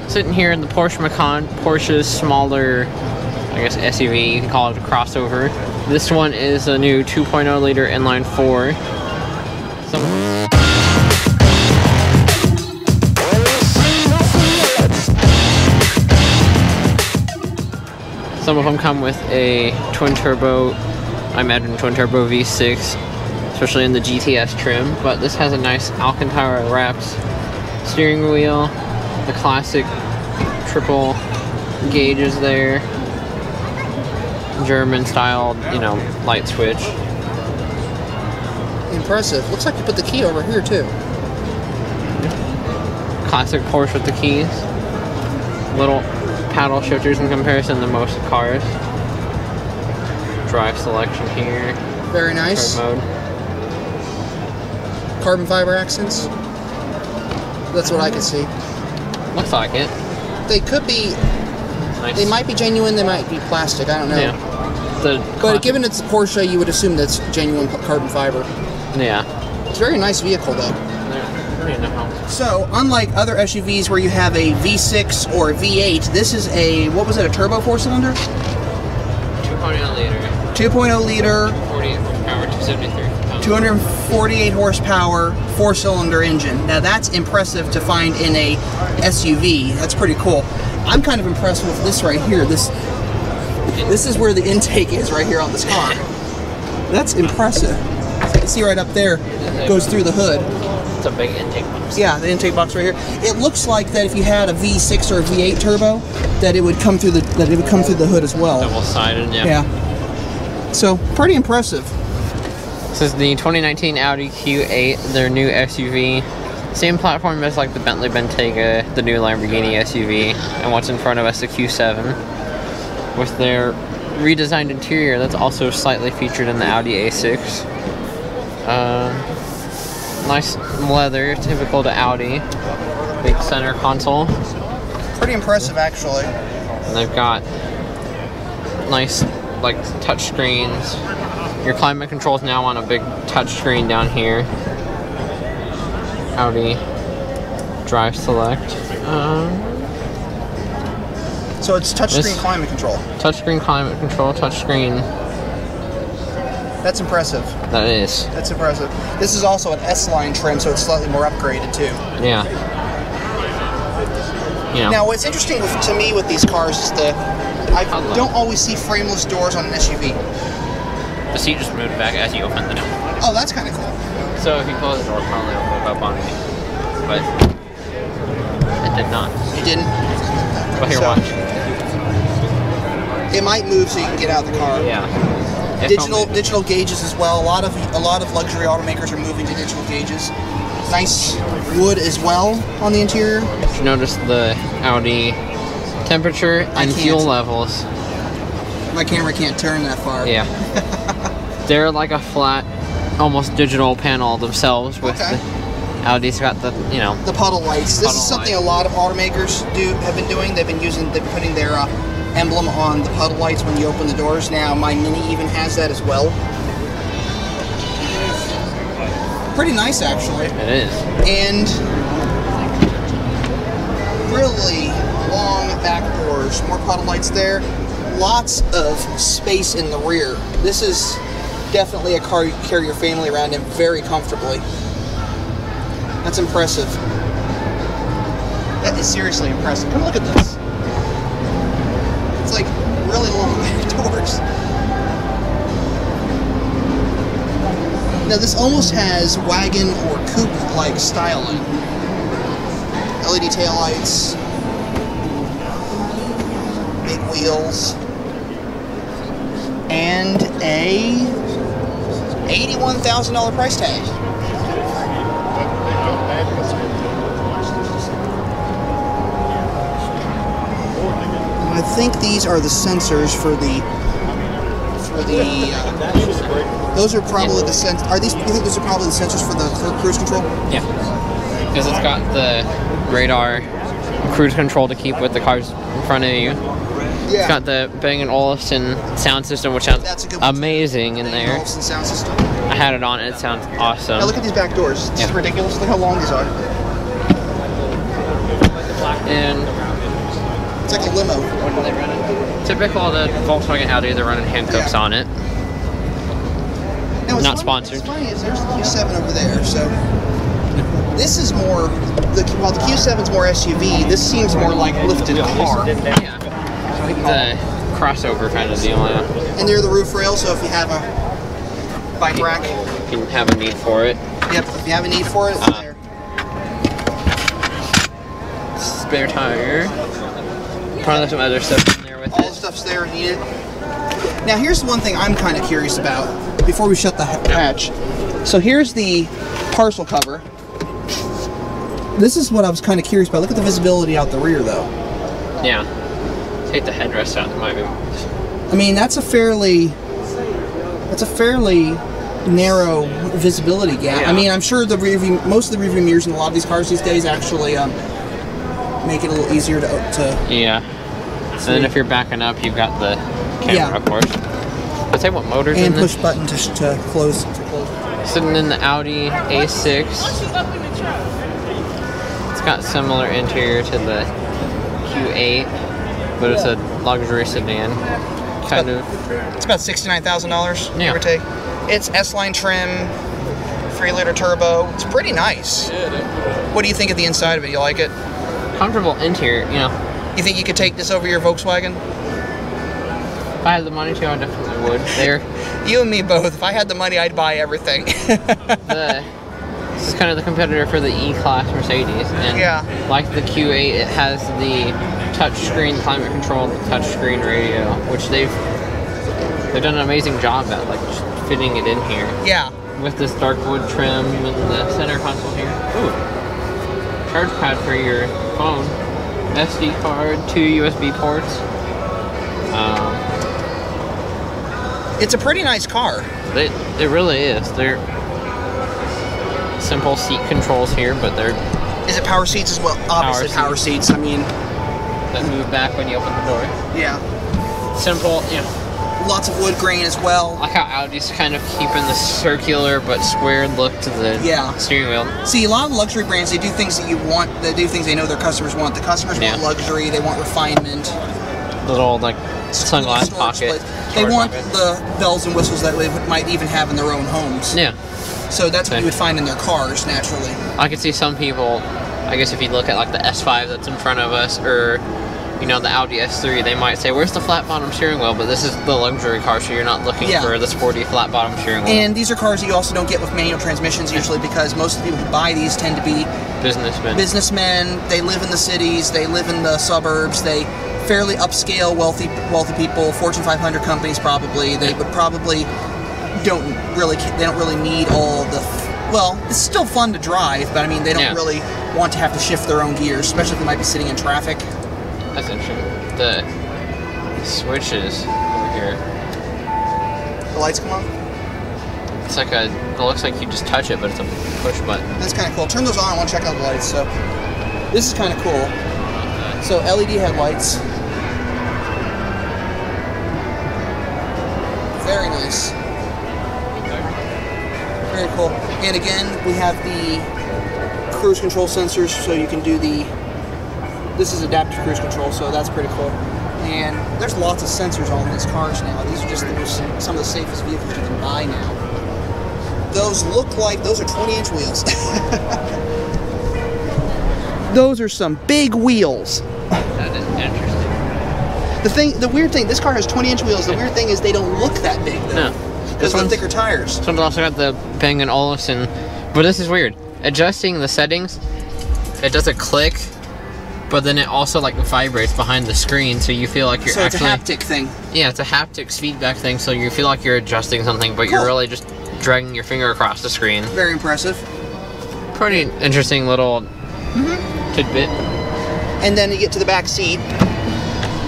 Sitting here in the Porsche Macan, Porsche's smaller, I guess, SUV. You can call it a crossover. This one is a new 2.0 liter inline 4. Some of them come with a twin turbo, I imagine twin turbo V6, especially in the GTS trim, but this has a nice Alcantara wrapped steering wheel, the classic triple gauges there, German style, you know, light switch. Impressive. Looks like you put the key over here too. Classic Porsche with the keys. Little paddle shifters in comparison to most cars. Drive selection here. Very nice. Drive mode. Carbon fiber accents. That's what I can see. Looks like it. They could be. Nice. They might be genuine. They might be plastic. I don't know. Yeah. But given it's a Porsche, you would assume that's genuine carbon fiber. Yeah. It's a very nice vehicle, though. So, unlike other SUVs where you have a V6 or a V8, this is a, what was it, a turbo four-cylinder? 2.0 liter. 2.0 liter. 48 horsepower, 273. 248 horsepower, four-cylinder engine. Now that's impressive to find in a SUV. That's pretty cool. I'm kind of impressed with this right here. This is where the intake is right here on this car. That's impressive. So you can see right up there, goes through the hood. It's a big intake box. Yeah, the intake box right here. It looks like that if you had a V6 or a V8 turbo, that it would come through the hood as well. Double-sided, yeah. Yeah. So pretty impressive. This is the 2019 Audi Q8, their new SUV. Same platform as like the Bentley Bentayga, the new Lamborghini SUV, and what's in front of us, the Q7, with their redesigned interior that's also slightly featured in the Audi A6. Nice leather, typical to Audi. Big center console. Pretty impressive, actually. And they've got nice, like, touch screens. Your climate control is now on a big touch screen down here. Audi Drive Select. So it's touchscreen climate control. Touchscreen climate control, touchscreen. That's impressive. That is. That's impressive. This is also an S-line trim, so it's slightly more upgraded too. Yeah. Yeah. Now, what's interesting to me with these cars is that I don't always see frameless doors on an SUV. The seat just moved back as you opened the door. Oh, that's kind of cool. So if you close the door, probably it'll move up on me. But it did not. It didn't? But here, watch. It might move so you can get out of the car. Yeah. Digital gauges as well. A lot of luxury automakers are moving to digital gauges. Nice wood as well on the interior. Did you notice the Audi temperature and fuel levels? My camera can't turn that far. Yeah. They're like a flat, almost digital panel themselves with the Audi's got the, you know, the puddle lights. This is something a lot of automakers have been doing. They've been putting their emblem on the puddle lights when you open the doors. Now my Mini even has that as well. Pretty nice, actually. It is. And really long back doors. More puddle lights there. Lots of space in the rear. This is definitely a car you can carry your family around in very comfortably. That's impressive. That is seriously impressive. Come look at this. It's like really long back doors. Now this almost has wagon or coupe-like styling. LED taillights, big wheels, and a $81,000 price tag. I think these are the sensors for the those are probably the sensors. Are these? You think those are probably the sensors for the cruise control? Yeah, because it's got the radar cruise control to keep with the cars in front of you. Yeah. It's got the Bang & Olufsen sound system, which sounds amazing in there. Olufsen sound system. I had it on, and it sounds awesome. Now look at these back doors. It's ridiculous. Look how long these are. And It's like a limo. What are they running? Typical the Volkswagen Audi, they're running handcuffs on it. Now, Not sponsored. What's funny is there's the Q7 over there, so this is more, while the Q7's more SUV, this seems more like lifted car. Yeah. The crossover kind of deal, yeah. And they're the roof rail, so if you have a bike rack, you can have a need for it. Yep, if you have a need for it, it's there. Spare tire. Probably some other stuff in there with All the stuff's there needed. Now here's one thing I'm kind of curious about before we shut the hatch. So here's the parcel cover. This is what I was kind of curious about. Look at the visibility out the rear, though. Yeah. Take the headrest out. That might be. I mean, that's a fairly narrow visibility gap. Yeah. I mean, I'm sure the rear view, most of the rear view mirrors in a lot of these cars these days actually make it a little easier to yeah. And then if you're backing up, you've got the camera, of course. I'll tell you what motors and in push this. button to close. Sitting in the Audi A6. It's got similar interior to the Q8, but it's a luxury sedan. Kind of. It's about $69,000, Yeah. give or take. It's S-line trim, 3-liter turbo. It's pretty nice. What do you think of the inside of it? You like it? Comfortable interior, you know. You think you could take this over your Volkswagen? If I had the money to, I definitely would. You and me both. If I had the money, I'd buy everything. This is kind of the competitor for the E-Class Mercedes, and like the Q8, it has the touchscreen climate control, touchscreen radio, which they've done an amazing job at, like just fitting it in here. Yeah. With this dark wood trim and the center console here. Ooh, charge pad for your phone, SD card, 2 USB ports. It's a pretty nice car. It really is. They're simple seat controls here, but they're... Is it power seats as well? Obviously power seats. I mean... That move back when you open the door. Yeah. Simple, you know. Lots of wood grain as well. I like how Audi's kind of keeping the circular but squared look to the steering wheel. See, a lot of luxury brands, they do things that you want, they do things they know their customers want. The customers want luxury, they want refinement. Little, like, sunglass pocket. They want the bells and whistles that they might even have in their own homes. Yeah. So that's what you would find in their cars, naturally. I could see some people, I guess if you look at like the S5 that's in front of us, or, you know, the Audi S3, they might say, where's the flat bottom steering wheel? But this is the luxury car, so you're not looking for the sporty flat bottom steering wheel. And these are cars that you also don't get with manual transmissions usually, because most of the people who buy these tend to be businessmen. They live in the cities, they live in the suburbs, they fairly upscale, wealthy people, Fortune 500 companies probably. They would probably don't really need all the, well, it's still fun to drive, but I mean, they don't really want to have to shift their own gears, especially if they might be sitting in traffic. That's interesting. The switches over here. The lights come on? It's like it looks like you just touch it, but it's a push button. That's kind of cool. Turn those on, I want to check out the lights. So, this is kind of cool. So, LED headlights. Very nice. Very cool. And again, we have the cruise control sensors, so you can do this is adaptive cruise control, so that's pretty cool. And there's lots of sensors on these cars now. These are just some of the safest vehicles you can buy now. Those look like, those are 20-inch wheels. Those are some big wheels. That is interesting. The weird thing, this car has 20-inch wheels. The weird thing is they don't look that big, though. No. Because of the thicker tires. This one's also got the Bang & Olufsen, but this is weird. Adjusting the settings, it does a click, but then it also like vibrates behind the screen, so you feel like you're actually... So it's a haptic thing. Yeah, it's a haptics feedback thing, so you feel like you're adjusting something, but you're really just dragging your finger across the screen. Very impressive. Pretty interesting little tidbit. And then you get to the back seat.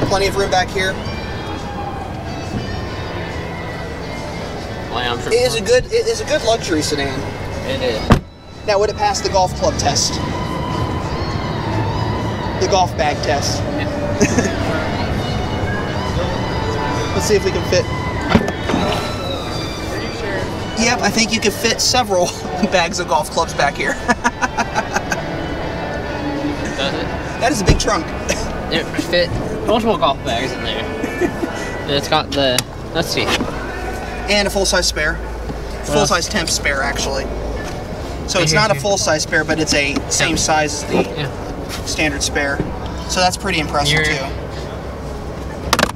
Plenty of room back here. It is a good luxury sedan. It is. Now, would it pass the golf club test? The golf bag test. Yeah. Let's see if we can fit. Yep, I think you could fit several bags of golf clubs back here. Does it? That is a big trunk. it fit multiple golf bags in there. And it's got the, let's see. And a full-size spare. Full-size temp spare, actually. So it's not a full-size spare, but it's a same size as the standard spare. So that's pretty impressive, too.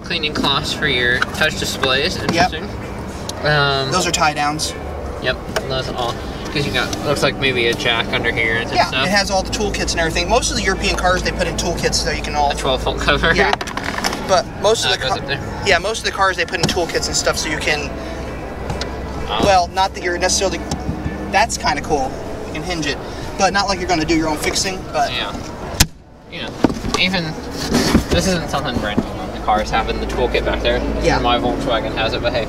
Cleaning cloths for your touch displays. Interesting. Yep. Those are tie-downs. Yep, those all. Because you got, looks like maybe a jack under here and stuff. Yeah, it has all the toolkits and everything. Most of the European cars, they put in toolkits so you can all... A 12-volt cover. Yeah. But most of the most of the cars, they put in toolkits and stuff so you can... Well, not that you're necessarily... That's kind of cool. You can hinge it. But not like you're going to do your own fixing, but... Yeah. Even... This isn't something brand new. The cars having the toolkit back there. Yeah. My Volkswagen has it, but hey.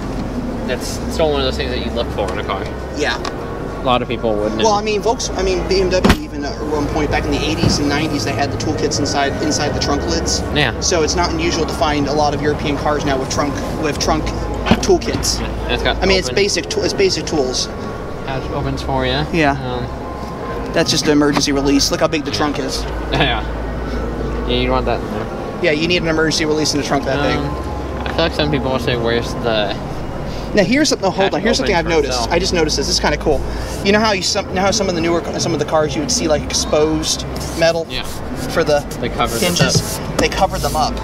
That's still one of those things that you look for in a car. Yeah. A lot of people wouldn't. Well, I mean, BMW even at one point back in the 80s and 90s, they had the toolkits inside the trunk lids. Yeah. So it's not unusual to find a lot of European cars now with trunk toolkits. Yeah. It's got. It's basic tools. It opens for you. Yeah. That's just an emergency release. Look how big the trunk is. Yeah. Yeah, you want that in there. Yeah, you need an emergency release in the trunk that big. I feel like some people will say, "Where's the?" Now here's something. Hold on. Here's something I've noticed. I just noticed this. This is kind of cool. You know how some of the cars you would see like exposed metal. Yeah. For the hinges. They cover them up.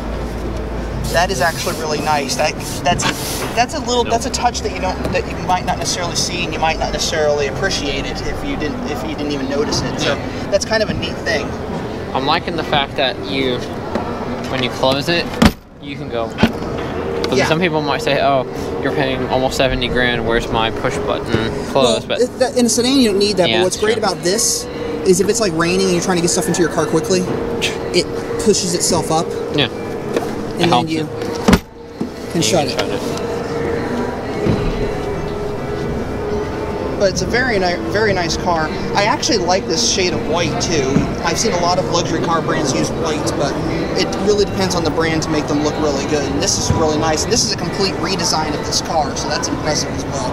That is actually really nice. That's a touch that you might not necessarily see, and you might not necessarily appreciate it if you didn't even notice it. So that's kind of a neat thing. I'm liking the fact that when you close it, you can go. Yeah. Some people might say, "Oh, you're paying almost 70 grand. Where's my push button close?" Well, but in a sedan, you don't need that. But what's great about this is if it's like raining and you're trying to get stuff into your car quickly, it pushes itself up. Yeah. And then you can shut it. But it's a very nice car. I actually like this shade of white too. I've seen a lot of luxury car brands use white, but it really depends on the brand to make them look really good. And this is really nice. And this is a complete redesign of this car, so that's impressive as well.